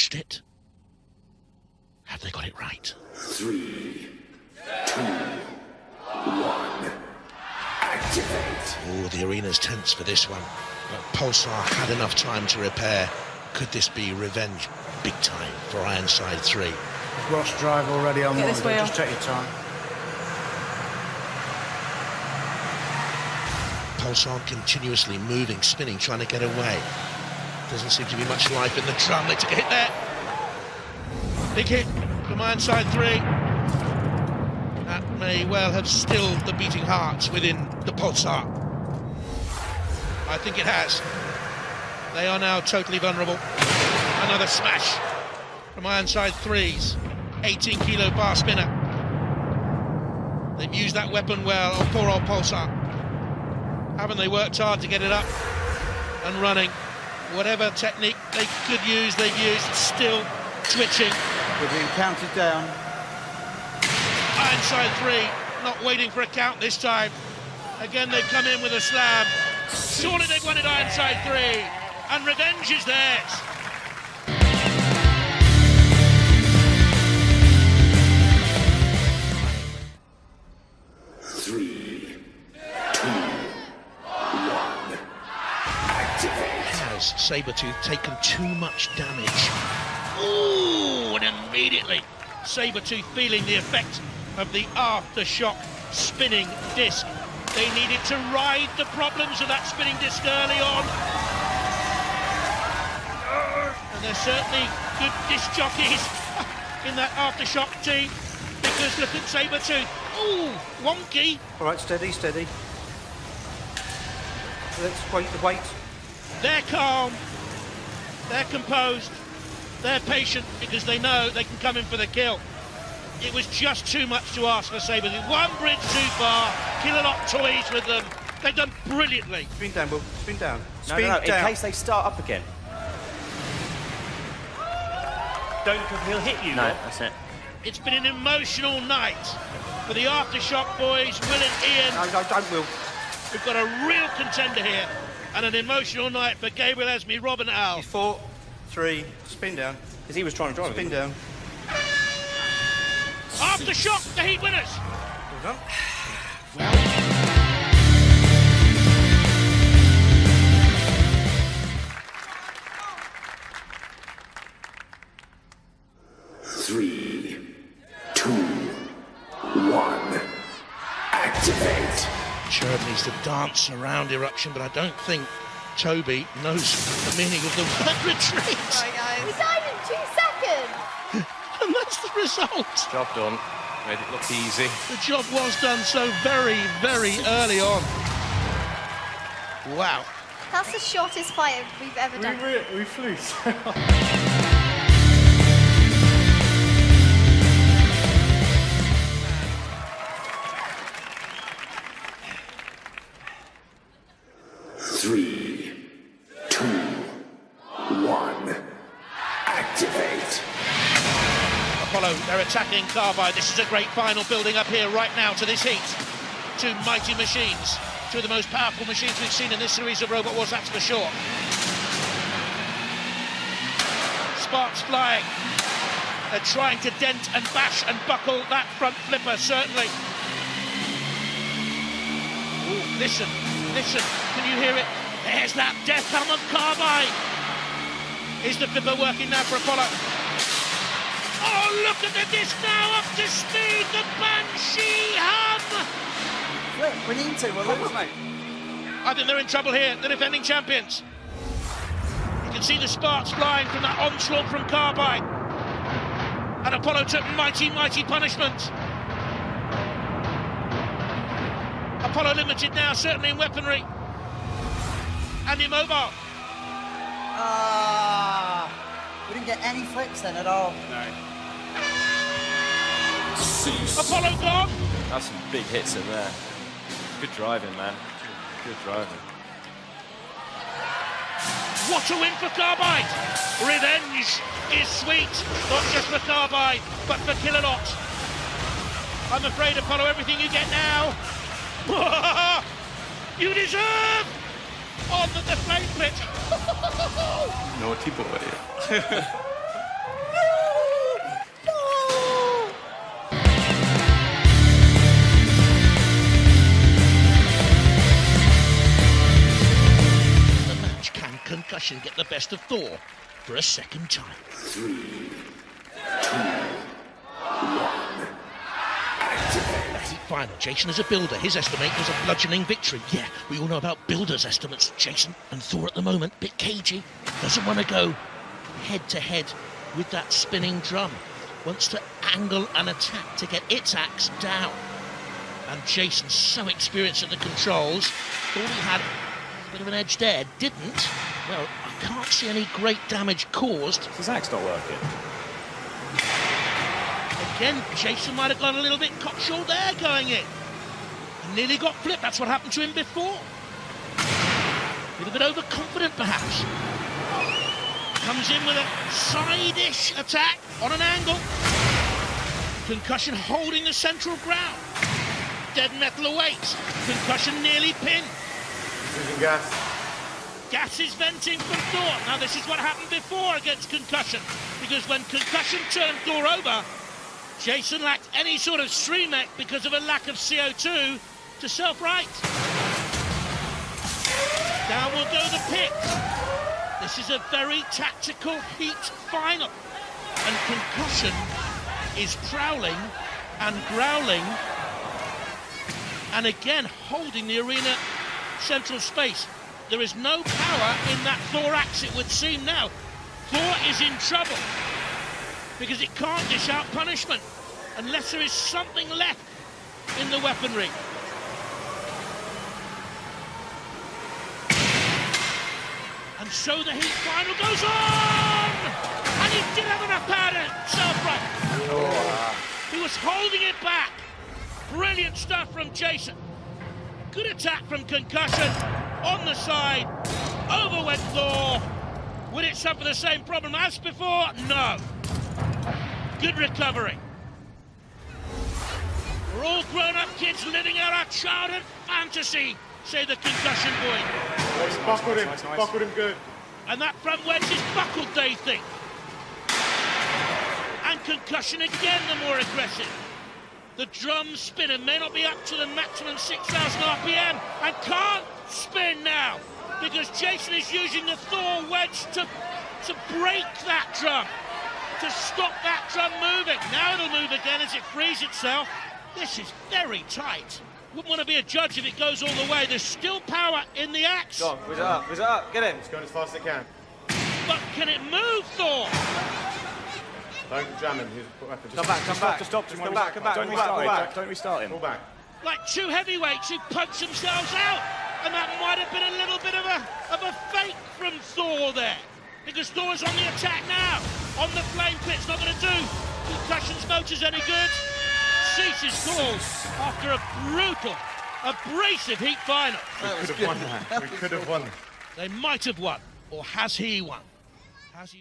botched it? Have they got it right? 3, 2, 1. Activate. Oh, the arena's tense for this one. But Pulsar had enough time to repair. Could this be revenge big time for Ironside 3? Ross drive already on one, this wheel. just take your time. Pulsar continuously moving, spinning, trying to get away. Doesn't seem to be much life in the drum. They took a hit there. Big hit from Ironside 3. That may well have stilled the beating hearts within the Pulsar. I think it has. They are now totally vulnerable. Another smash from Ironside 3's 18-kilo bar spinner. They've used that weapon well. Oh, poor old Pulsar. Haven't they worked hard to get it up and running? Whatever technique they could use, they've used. Still twitching. We're being counted down. Ironside 3 not waiting for a count this time. Again, they've come in with a slam. Surely they've won it, Ironside 3, and revenge is theirs. Has Sabretooth taken too much damage? Ooh, and immediately Sabretooth feeling the effect of the aftershock spinning disc. They needed to ride the problems of that spinning disc early on. And there's certainly good disc jockeys in that aftershock team, because look at Sabretooth. Ooh, wonky. All right, steady, steady. Let's wait. They're calm, they're composed, they're patient, because they know they can come in for the kill. It was just too much to ask for Sabretooth. One bridge too far, Killalot toys with them. They've done brilliantly. Spin down, Will. Spin down. No, Spin no, no, down. in case they start up again. Don't, because he'll hit you. No, Will. that's it. It's been an emotional night for the Aftershock boys, Will and Ian. No, don't, Will. We've got a real contender here, and an emotional night for Gabriel Esme, Rob and Al. 4, 3, spin down. Because he was trying to drive Spin it. down. Aftershock, the heat winners. Well done. Well, 3, 2, 1. Activate. Cherub needs to dance around Eruption, but I don't think Toby knows the meaning of the word retreat. Right, guys. We died in 2 seconds. And that's the result. Job done. Made it look easy. The job was done so very, very early on. Wow. That's the shortest fight we've ever done. We flew so high. 3, 2, 1. Activate. Apollo, they're attacking Carbide. This is a great final building up here right now to this heat. Two mighty machines. Two of the most powerful machines we've seen in this series of Robot Wars, that's for sure. Sparks flying. They're trying to dent and bash and buckle that front flipper, certainly. Ooh, listen, can you hear it? There's that death hum of Carbide. Is the flipper working now for Apollo? Oh, look at the disc now, up to speed, the Banshee hum! Look, we need to, we'll lose, mate. I think they're in trouble here, the defending champions. You can see the sparks flying from that onslaught from Carbide. And Apollo took mighty, mighty punishment. Apollo limited now, certainly in weaponry. And immobile. We didn't get any flips then at all. Apollo gone. That's some big hits in there. Good driving, man. Good driving. What a win for Carbide. Revenge is sweet, not just for Carbide, but for Killalot. I'm afraid, Apollo, everything you get now, you deserve on the flame pit. Naughty boy. concussion get the best of Thor for a second time. 3, 2, 1. Activate. Heat final. Jason is a builder. His estimate was a bludgeoning victory. Yeah, we all know about builders' estimates. Jason and Thor at the moment, bit cagey. Doesn't want to go head-to-head with that spinning drum. Wants to angle and attack to get its axe down. And Jason's so experienced at the controls. Thought he had a bit of an edge there. Didn't. Well, I can't see any great damage caused. His axe not working. Again, Jason might have got a little bit cocksure there going in. And nearly got flipped. That's what happened to him before. A little bit overconfident, perhaps. Comes in with a side-ish attack on an angle. Concussion holding the central ground. Dead metal awaits. Concussion nearly pinned. Using gas. Gas is venting from Thor. Now, this is what happened before against Concussion. Because when Concussion turned Thor over, Jason lacked any sort of stream mech because of a lack of CO2 to self-right. Now we'll go the pits. This is a very tactical heat final. And Concussion is prowling and growling and again holding the arena central space. There is no power in that Thor axe, it would seem now. Thor is in trouble because it can't dish out punishment unless there is something left in the weaponry. And so the heat final goes on! And he did have enough power to self-right. He was holding it back. Brilliant stuff from Jason. Good attack from Concussion. On the side. Over went Thor. Would it suffer the same problem as before? No. Good recovery. We're all grown-up kids living out our childhood fantasy, say the Concussion boy. Buckled him good. And that front wedge is buckled, they think. And Concussion again, the more aggressive. The drum spinner may not be up to the maximum 6,000 RPM and can't spin now because Jason is using the Thor wedge to break that drum, to stop that drum moving. Now it'll move again as it frees itself. This is very tight. Wouldn't want to be a judge if it goes all the way. There's still power in the axe. Go on, whiz it up, get him. It's going as fast as it can. But can it move, Thor? Don't jam him. Come back. Don't restart him. Pull back. Like two heavyweights who punch themselves out. And that might have been a little bit of a fake from Thor there. Because Thor's on the attack now. On the flame pit's not going to do Concussion's motors any good. Ceases calls after a brutal, abrasive heat final. We could have won that. We could have won. They might have won. Or has he won? Has he?